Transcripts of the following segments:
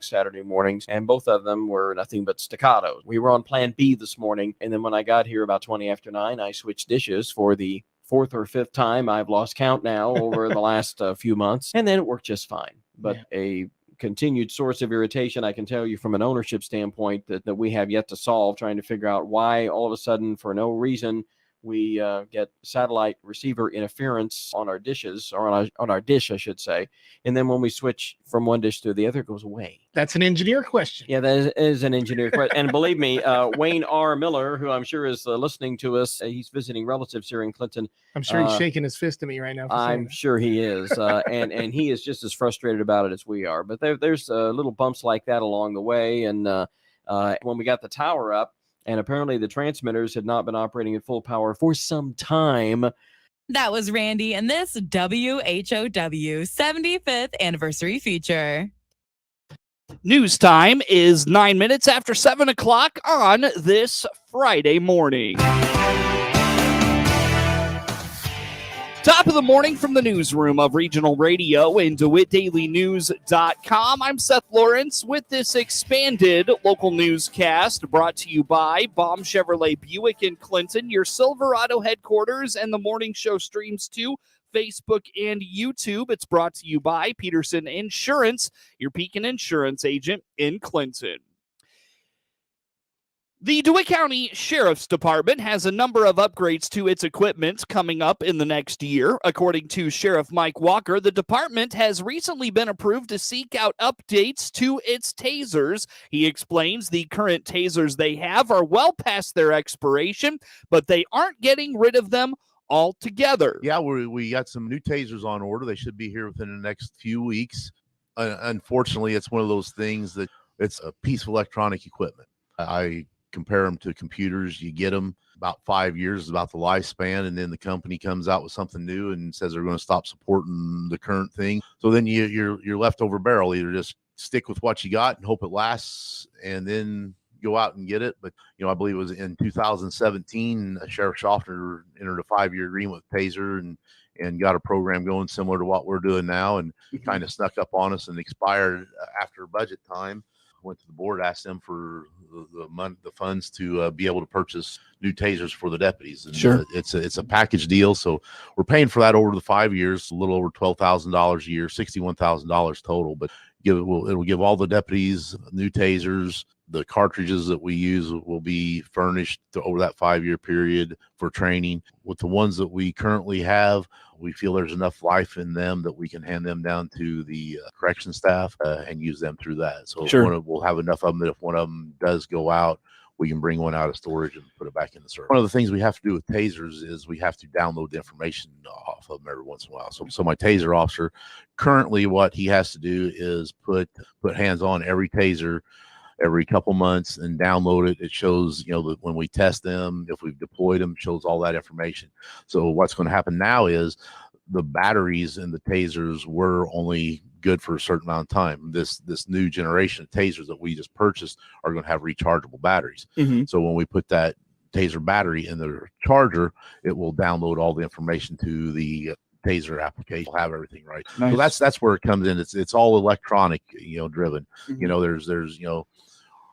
Saturday mornings, and both of them were nothing but staccatos. We were on plan B this morning, and then when I got here about 20 after 9, I switched dishes for the fourth or fifth time. I've lost count now over the last few months, and then it worked just fine. But a continued source of irritation, I can tell you from an ownership standpoint, that we have yet to solve, trying to figure out why all of a sudden, for no reason, we get satellite receiver interference on our dishes, or on our dish, I should say. And then when we switch from one dish to the other, it goes away. That's an engineer question. Yeah, that is an engineer question. And believe me, Wayne R. Miller, who I'm sure is listening to us, he's visiting relatives here in Clinton. I'm sure he's shaking his fist at me right now. I'm sure he is. And he is just as frustrated about it as we are. But there's little bumps like that along the way. And when we got the tower up, and apparently the transmitters had not been operating at full power for some time. That was Randy and this WHOW 75th anniversary feature. News time is 9 minutes after 7 o'clock on this Friday morning. Top of the morning from the newsroom of Regional Radio and DeWittDailyNews.com. I'm Seth Lawrence with this expanded local newscast brought to you by Baum Chevrolet Buick in Clinton, your Silverado headquarters, and the morning show streams to Facebook and YouTube. It's brought to you by Peterson Insurance, your Pekin insurance agent in Clinton. The DeWitt County Sheriff's Department has a number of upgrades to its equipment coming up in the next year. According to Sheriff Mike Walker, the department has recently been approved to seek out updates to its tasers. He explains the current tasers they have are well past their expiration, but they aren't getting rid of them altogether. Yeah, we got some new tasers on order. They should be here within the next few weeks. Unfortunately, it's one of those things that it's a piece of electronic equipment. I compare them to computers. You get them about 5 years is about the lifespan, and then the company comes out with something new and says they're going to stop supporting the current thing. So then you're left over barrel. Either just stick with what you got and hope it lasts, and then go out and get it. But I believe it was in 2017, Sheriff Schaffner entered a 5-year agreement with Taser and got a program going similar to what we're doing now, and kind of snuck up on us and expired after budget time. Went to the board, asked them for the funds to be able to purchase new tasers for the deputies. And, sure, it's a package deal, so we're paying for that over the 5 years, a little over $12,000 a year, $61,000 total. But it'll give all the deputies new tasers. The cartridges that we use will be furnished over that 5-year period for training. With the ones that we currently have, we feel there's enough life in them that we can hand them down to the correction staff and use them through that. So sure, we'll have enough of them that if one of them does go out, we can bring one out of storage and put it back in the service. One of the things we have to do with tasers is we have to download the information off of them every once in a while. So my taser officer, currently what he has to do is put hands on every taser every couple months and download it. It shows, that when we test them, if we've deployed them, shows all that information. So what's going to happen now is the batteries in the tasers were only good for a certain amount of time. This new generation of tasers that we just purchased are going to have rechargeable batteries. Mm-hmm. So when we put that taser battery in the charger, it will download all the information to the taser application. We'll have everything right. Nice. So that's where it comes in. It's all electronic, driven. Mm-hmm. There's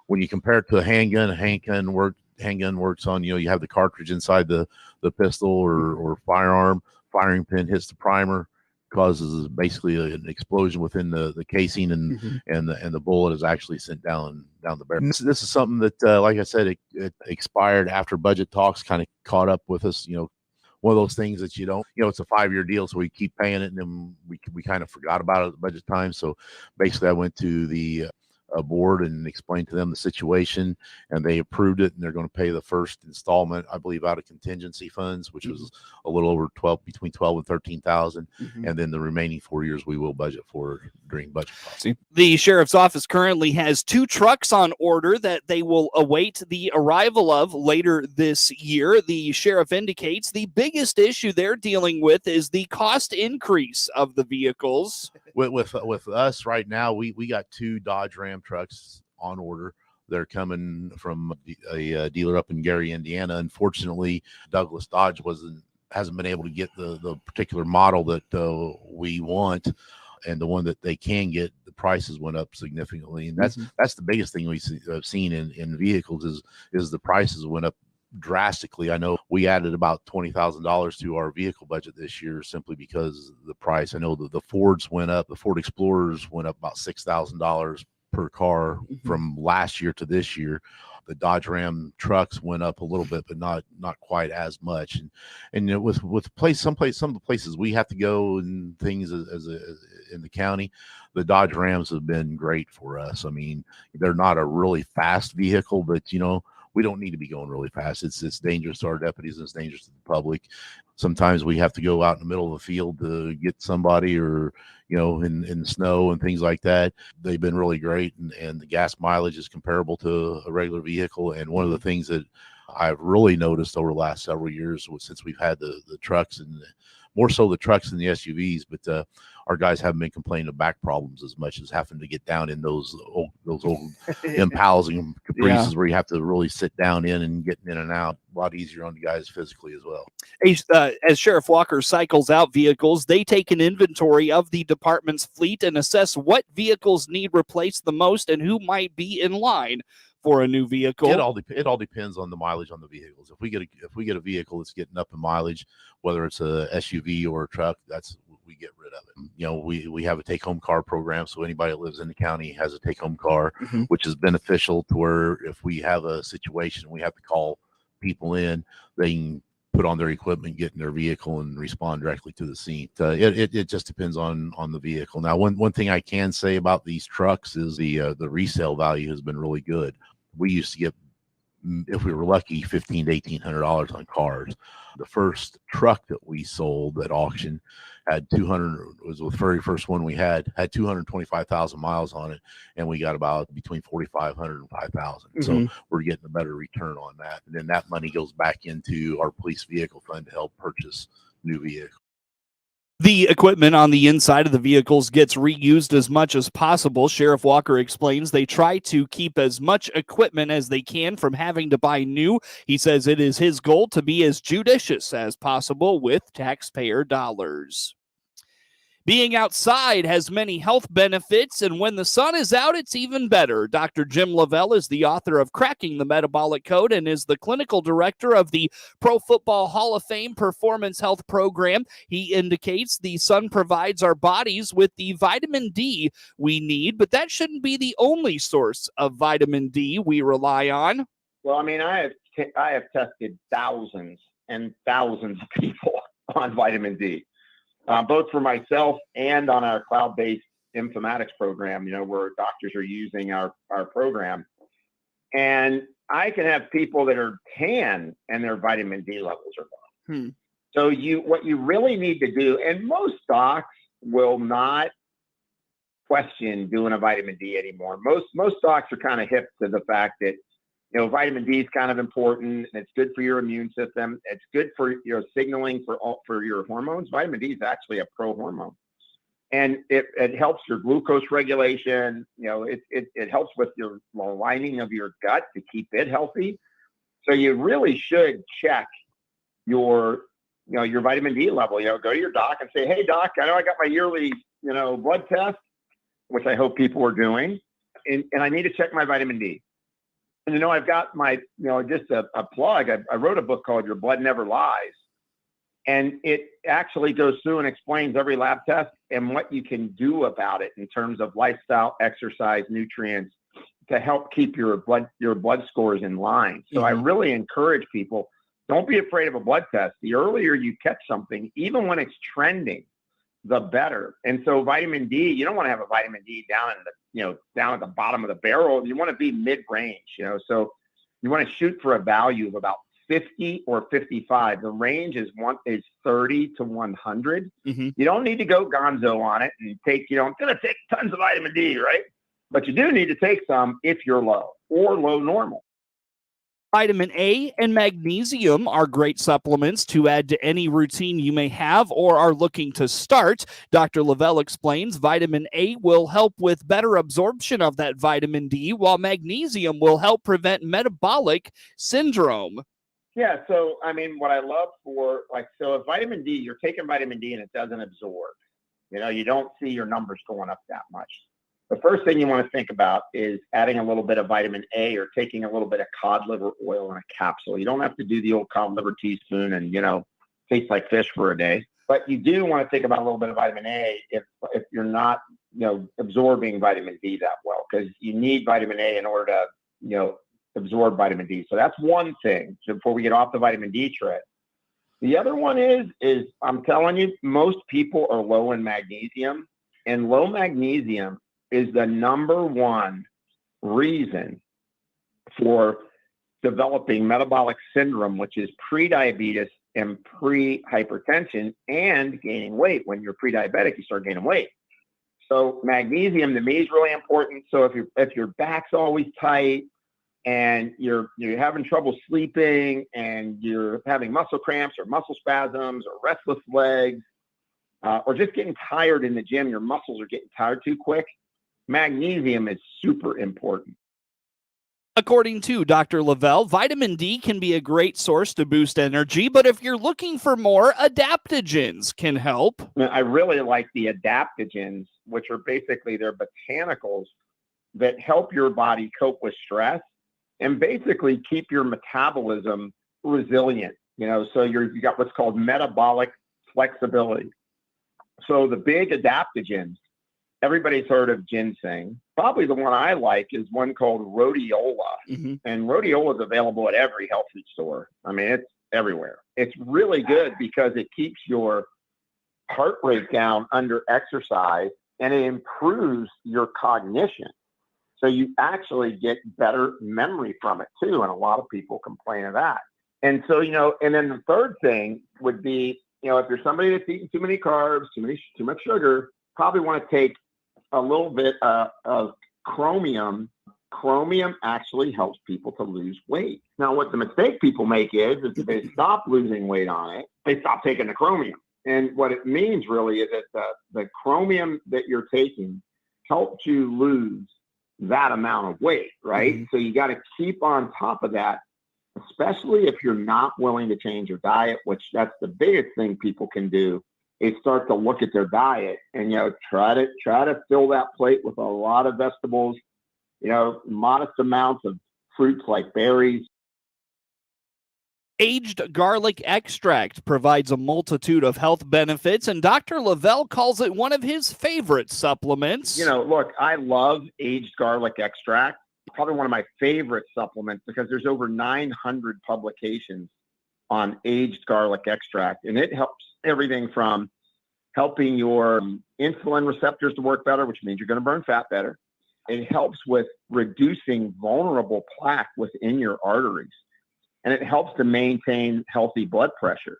when you compare it to a handgun works on, you have the cartridge inside the pistol or firearm. Firing pin hits the primer, causes basically an explosion within the casing, and the bullet is actually sent down the barrel. This is something that, like I said, it expired after budget talks kind of caught up with us. One of those things that it's a 5-year deal, so we keep paying it, and then we kind of forgot about it at the budget time. So basically, I went to the board and explained to them the situation, and they approved it, and they're going to pay the first installment, I believe, out of contingency funds, which was a little over between 12 and 13,000, and then the remaining 4 years we will budget for during budget policy. The sheriff's office currently has 2 trucks on order that they will await the arrival of later this year. The sheriff indicates the biggest issue they're dealing with is the cost increase of the vehicles. With us right now, we got 2 Dodge Ram trucks on order. They're coming from a dealer up in Gary, Indiana. Unfortunately, Douglas Dodge hasn't been able to get the particular model that we want, and the one that they can get, the prices went up significantly, and that's the biggest thing I've seen in vehicles is the prices went up drastically. I know we added about $20,000 to our vehicle budget this year simply because of the price. I know the Fords went up. The Ford Explorers went up about $6,000 per car from last year to this year. The Dodge Ram trucks went up a little bit, but not quite as much. And you know, with some of the places we have to go and things as in the county, the Dodge Rams have been great for us. I mean, they're not a really fast vehicle, but you know, we don't need to be going really fast. It's dangerous to our deputies and it's dangerous to the public. Sometimes we have to go out in the middle of the field to get somebody, or you know, in the snow and things like that. They've been really great, and the gas mileage is comparable to a regular vehicle. And one of the things that I've really noticed over the last several years, since we've had the trucks, and more so the trucks than the SUVs, but our guys haven't been complaining of back problems as much as having to get down in those old Impalas and Caprices where you have to really sit down in and getting in and out. A lot easier on the guys physically as well. As Sheriff Walker cycles out vehicles, they take an inventory of the department's fleet and assess what vehicles need replaced the most and who might be in line for a new vehicle. It all depends on the mileage on the vehicles. If we get a vehicle that's getting up in mileage, whether it's a SUV or a truck, we get rid of it. You know, we have a take-home car program, so anybody that lives in the county has a take-home car, which is beneficial to where if we have a situation we have to call people in, they can put on their equipment, get in their vehicle, and respond directly to the scene. It just depends on the vehicle. Now, one thing I can say about these trucks is the resale value has been really good. We used to get, if we were lucky, $1,500 to $1,800 on cars. The first truck that we sold at auction had was the very first one we had 225,000 miles on it, and we got about between 4,500 and 5,000. So we're getting a better return on that, and then that money goes back into our police vehicle fund to help purchase new vehicles. The equipment on the inside of the vehicles gets reused as much as possible. Sheriff Walker explains they try to keep as much equipment as they can from having to buy new. He says it is his goal to be as judicious as possible with taxpayer dollars. Being outside has many health benefits, and when the sun is out, it's even better. Dr. Jim Lavelle is the author of Cracking the Metabolic Code and is the clinical director of the Pro Football Hall of Fame Performance Health Program. He indicates the sun provides our bodies with the vitamin D we need, but that shouldn't be the only source of vitamin D we rely on. Well, I mean, I have tested thousands and thousands of people on vitamin D. Both for myself and on our cloud-based informatics program, you know, where doctors are using our program. And I can have people that are tan and their vitamin D levels are low. So what you really need to do, and most docs will not question doing a vitamin D anymore. Most docs are kind of hip to the fact that, you know, vitamin D is kind of important, and it's good for your immune system. It's good for your signaling for your hormones. Vitamin D is actually a pro-hormone, and it helps your glucose regulation. You know, it helps with your lining of your gut to keep it healthy. So you really should check your vitamin D level. You know, go to your doc and say, "Hey, doc, I know I got my yearly, you know, blood test," which I hope people are doing, and I need to check my vitamin D. And, you know, I've got my, you know, just a plug. I wrote a book called Your Blood Never Lies. And it actually goes through and explains every lab test and what you can do about it in terms of lifestyle, exercise, nutrients to help keep your blood scores in line. So I really encourage people, don't be afraid of a blood test. The earlier you catch something, even when it's trending, the better. And so vitamin D, you don't want to have a vitamin D down at the bottom of the barrel. You want to be mid-range, you know, so you want to shoot for a value of about 50 or 55. The range is 30 to 100. You don't need to go gonzo on it and take, you know, I'm going to take tons of vitamin D, right? But you do need to take some if you're low or low normal. Vitamin A and magnesium are great supplements to add to any routine you may have or are looking to start. Dr. Lavelle explains vitamin A will help with better absorption of that vitamin D, while magnesium will help prevent metabolic syndrome. Yeah, so, I mean, what I love if vitamin D, you're taking vitamin D and it doesn't absorb. You know, you don't see your numbers going up that much. The first thing you want to think about is adding a little bit of vitamin A or taking a little bit of cod liver oil in a capsule. You don't have to do the old cod liver teaspoon and, taste like fish for a day. But you do want to think about a little bit of vitamin A if you're not, absorbing vitamin D that well, because you need vitamin A in order to, absorb vitamin D. So that's one thing. So before we get off the vitamin D trip. The other one is I'm telling you, most people are low in magnesium, and low magnesium is the number one reason for developing metabolic syndrome, which is prediabetes and pre-hypertension and gaining weight. When you're pre-diabetic, you start gaining weight. So magnesium to me is really important. So if your back's always tight and you're having trouble sleeping and you're having muscle cramps or muscle spasms or restless legs, or just getting tired in the gym, your muscles are getting tired too quick, magnesium is super important. According to Dr. Lavelle, vitamin D can be a great source to boost energy, but if you're looking for more, adaptogens can help. I really like the adaptogens, which are basically they're botanicals that help your body cope with stress and basically keep your metabolism resilient. So you got what's called metabolic flexibility. So the big adaptogens, everybody's heard of ginseng. Probably the one I like is one called rhodiola. Mm-hmm. And rhodiola is available at every health food store. I mean, it's everywhere. It's really good because it keeps your heart rate down under exercise and it improves your cognition. So you actually get better memory from it too. And a lot of people complain of that. And so, and then the third thing would be, if you're somebody that's eating too many carbs, too much sugar, probably want to take a little bit of chromium. Chromium actually helps people to lose weight. Now, what the mistake people make is if they stop losing weight on it, they stop taking the chromium. And what it means really is that the chromium that you're taking helps you lose that amount of weight, right? Mm-hmm. So you got to keep on top of that, especially if you're not willing to change your diet, which that's the biggest thing people can do. Is start to look at their diet and, try to fill that plate with a lot of vegetables, modest amounts of fruits like berries. Aged garlic extract provides a multitude of health benefits, and Dr. Lavelle calls it one of his favorite supplements. Look, I love aged garlic extract. Probably one of my favorite supplements because there's over 900 publications on aged garlic extract, and it helps everything from helping your insulin receptors to work better, which means you're going to burn fat better. It helps with reducing vulnerable plaque within your arteries, and it helps to maintain healthy blood pressure.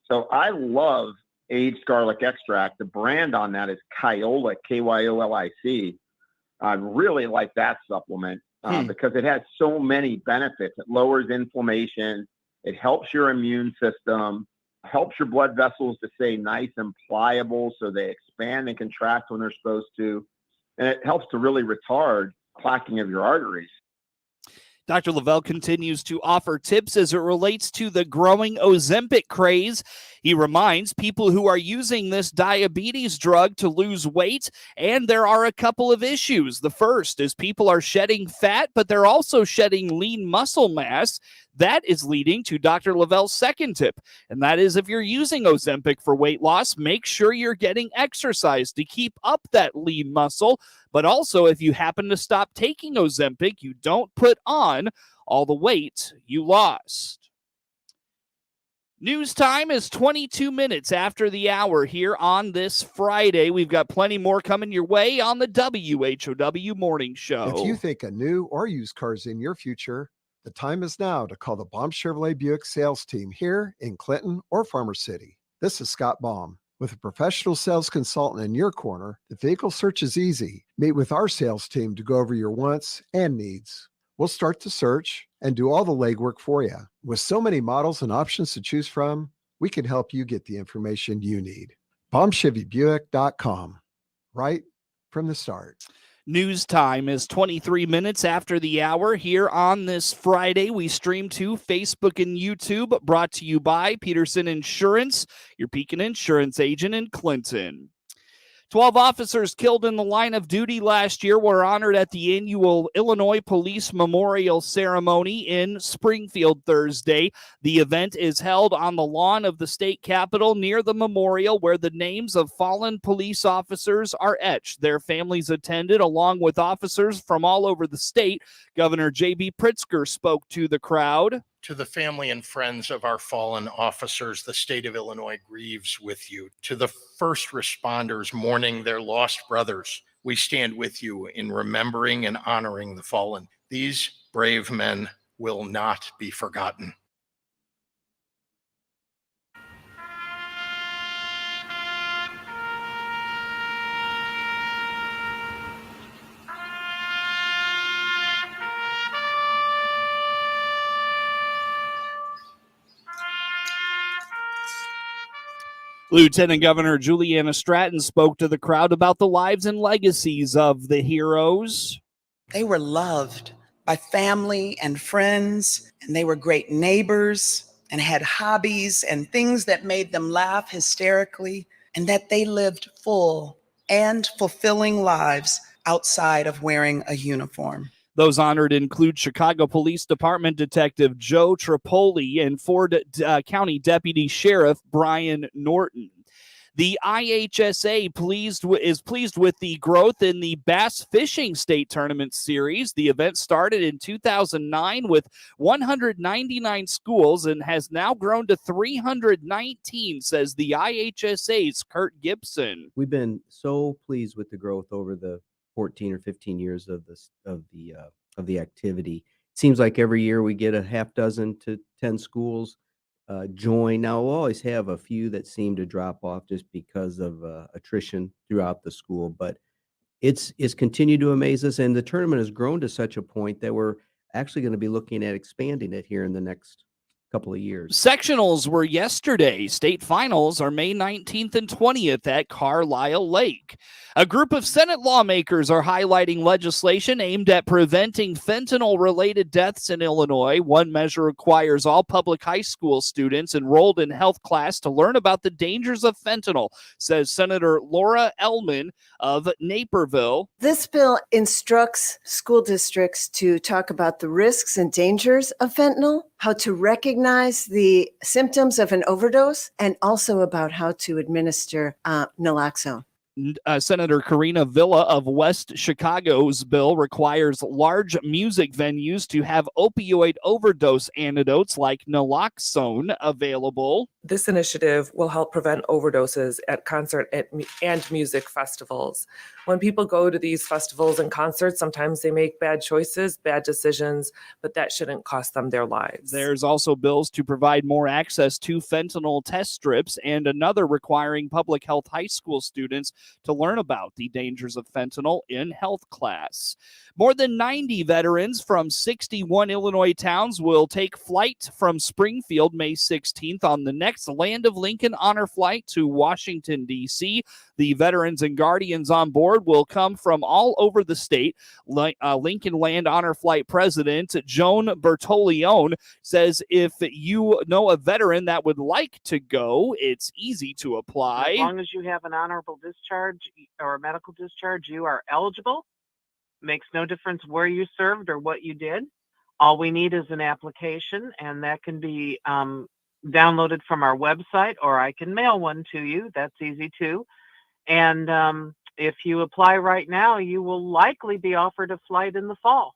So I love aged garlic extract. The brand on that is Kyolic, Kyolic. I really like that supplement because it has so many benefits. It lowers inflammation. It helps your immune system, helps your blood vessels to stay nice and pliable so they expand and contract when they're supposed to. And it helps to really retard plaquing of your arteries. Dr. Lavelle continues to offer tips as it relates to the growing Ozempic craze. He reminds people who are using this diabetes drug to lose weight, and there are a couple of issues. The first is people are shedding fat, but they're also shedding lean muscle mass. That is leading to Dr. Lavelle's second tip, and that is if you're using Ozempic for weight loss, make sure you're getting exercise to keep up that lean muscle. But also, if you happen to stop taking Ozempic, you don't put on all the weight you lost. News time is 22 minutes after the hour here on this Friday. We've got plenty more coming your way on the WHOW Morning Show. If you think a new or used car is in your future, the time is now to call the Baum Chevrolet Buick sales team here in Clinton or Farmer City. This is Scott Baum. With a professional sales consultant in your corner, the vehicle search is easy. Meet with our sales team to go over your wants and needs. We'll start the search and do all the legwork for you. With so many models and options to choose from, we can help you get the information you need. BaumChevyBuick.com. Right from the start. News time is 23 minutes after the hour here on this Friday. We stream to Facebook and YouTube, brought to you by Peterson Insurance, your Pekin insurance agent in Clinton. 12 officers killed in the line of duty last year were honored at the annual Illinois Police Memorial Ceremony in Springfield Thursday. The event is held on the lawn of the state capitol near the memorial, where the names of fallen police officers are etched. Their families attended, along with officers from all over the state. Governor J.B. Pritzker spoke to the crowd. To the family and friends of our fallen officers, the state of Illinois grieves with you. To the first responders mourning their lost brothers, we stand with you in remembering and honoring the fallen. These brave men will not be forgotten. Lieutenant Governor Juliana Stratton spoke to the crowd about the lives and legacies of the heroes. They were loved by family and friends, and they were great neighbors and had hobbies and things that made them laugh hysterically, and that they lived full and fulfilling lives outside of wearing a uniform. Those honored include Chicago Police Department Detective Joe Tripoli and Ford County Deputy Sheriff Brian Norton. The IHSA is pleased with the growth in the Bass Fishing State Tournament Series. The event started in 2009 with 199 schools and has now grown to 319, says the IHSA's Kurt Gibson. We've been so pleased with the growth over the 14 or 15 years of the activity. It seems like every year we get a half dozen to 10 schools join. Now we'll always have a few that seem to drop off just because of attrition throughout the school, but it's continued to amaze us, and the tournament has grown to such a point that we're actually going to be looking at expanding it here in the next couple of years. Sectionals were yesterday. State finals are May 19th and 20th at Carlisle Lake. A group of Senate lawmakers are highlighting legislation aimed at preventing fentanyl-related deaths in Illinois. One measure requires all public high school students enrolled in health class to learn about the dangers of fentanyl, says Senator Laura Ellman of Naperville. This bill instructs school districts to talk about the risks and dangers of fentanyl, how to recognize the symptoms of an overdose, and also about how to administer naloxone. Senator Karina Villa of West Chicago's bill requires large music venues to have opioid overdose antidotes like naloxone available. This initiative will help prevent overdoses at concert and music festivals. When people go to these festivals and concerts, sometimes they make bad choices, bad decisions, but that shouldn't cost them their lives. There's also bills to provide more access to fentanyl test strips, and another requiring public health high school students to learn about the dangers of fentanyl in health class. More than 90 veterans from 61 Illinois towns will take flight from Springfield May 16th on the next Land of Lincoln honor flight to Washington, D.C. The veterans and guardians on board will come from all over the state. Lincoln Land Honor Flight President Joan Bertoleone says if you know a veteran that would like to go, it's easy to apply. As long as you have an honorable discharge or a medical discharge, you are eligible. Makes no difference where you served or what you did. All we need is an application, and that can be downloaded from our website, or I can mail one to you. That's easy too. And if you apply right now, you will likely be offered a flight in the fall.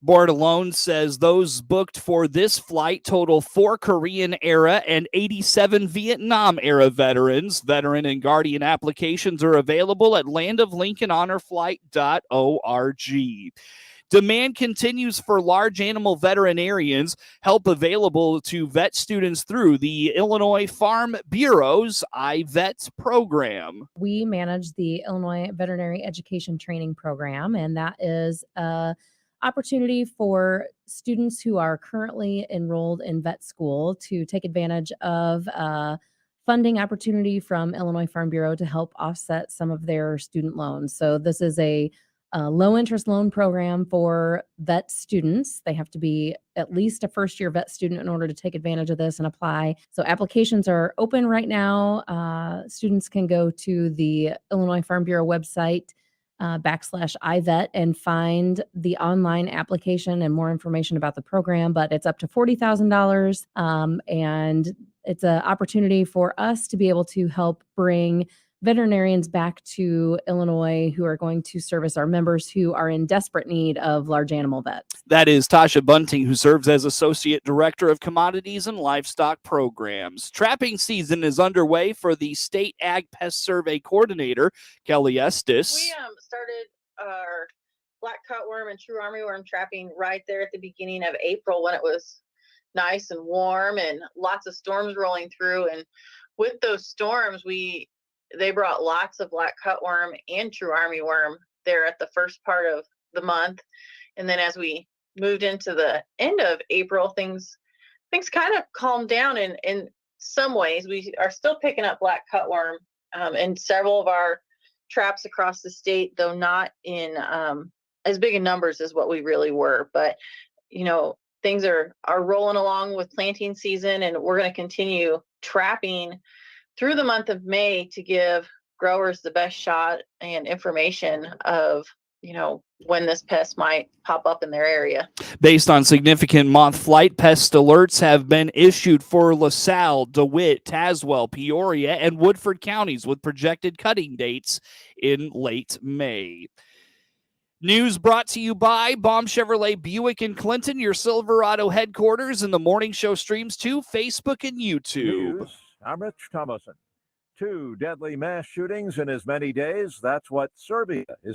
Board alone says those booked for this flight total 4 Korean era and 87 Vietnam era veterans. Veteran and guardian applications are available at landoflincolnhonorflight.org. Demand continues for large animal veterinarians. Help available to vet students through the Illinois Farm Bureau's iVet program. We manage the Illinois Veterinary Education Training Program, and that is a opportunity for students who are currently enrolled in vet school to take advantage of funding opportunity from Illinois Farm Bureau to help offset some of their student loans. So this is a low interest loan program for vet students. They have to be at least a first year vet student in order to take advantage of this and apply. So applications are open right now. Students can go to the Illinois Farm Bureau website /iVet and find the online application and more information about the program, but it's up to $40,000. And it's an opportunity for us to be able to help bring veterinarians back to Illinois who are going to service our members who are in desperate need of large animal vets. That is Tasha Bunting, who serves as Associate Director of Commodities and Livestock Programs. Trapping season is underway for the State Ag Pest Survey Coordinator, Kelly Estes. We started our black cutworm and true armyworm trapping right there at the beginning of April when it was nice and warm and lots of storms rolling through. And with those storms, they brought lots of black cutworm and true armyworm there at the first part of the month. And then as we moved into the end of April, things kind of calmed down in some ways. We are still picking up black cutworm in several of our traps across the state, though not in as big in numbers as what we really were. But, things are rolling along with planting season, and we're going to continue trapping through the month of May to give growers the best shot and information of, when this pest might pop up in their area. Based on significant moth flight, pest alerts have been issued for LaSalle, DeWitt, Tazewell, Peoria, and Woodford counties with projected cutting dates in late May. News brought to you by Baum Chevrolet Buick in Clinton, your Silverado headquarters, and the morning show streams to Facebook and YouTube. News. I'm Rich Thomason. 2 deadly mass shootings in as many days. That's what Serbia is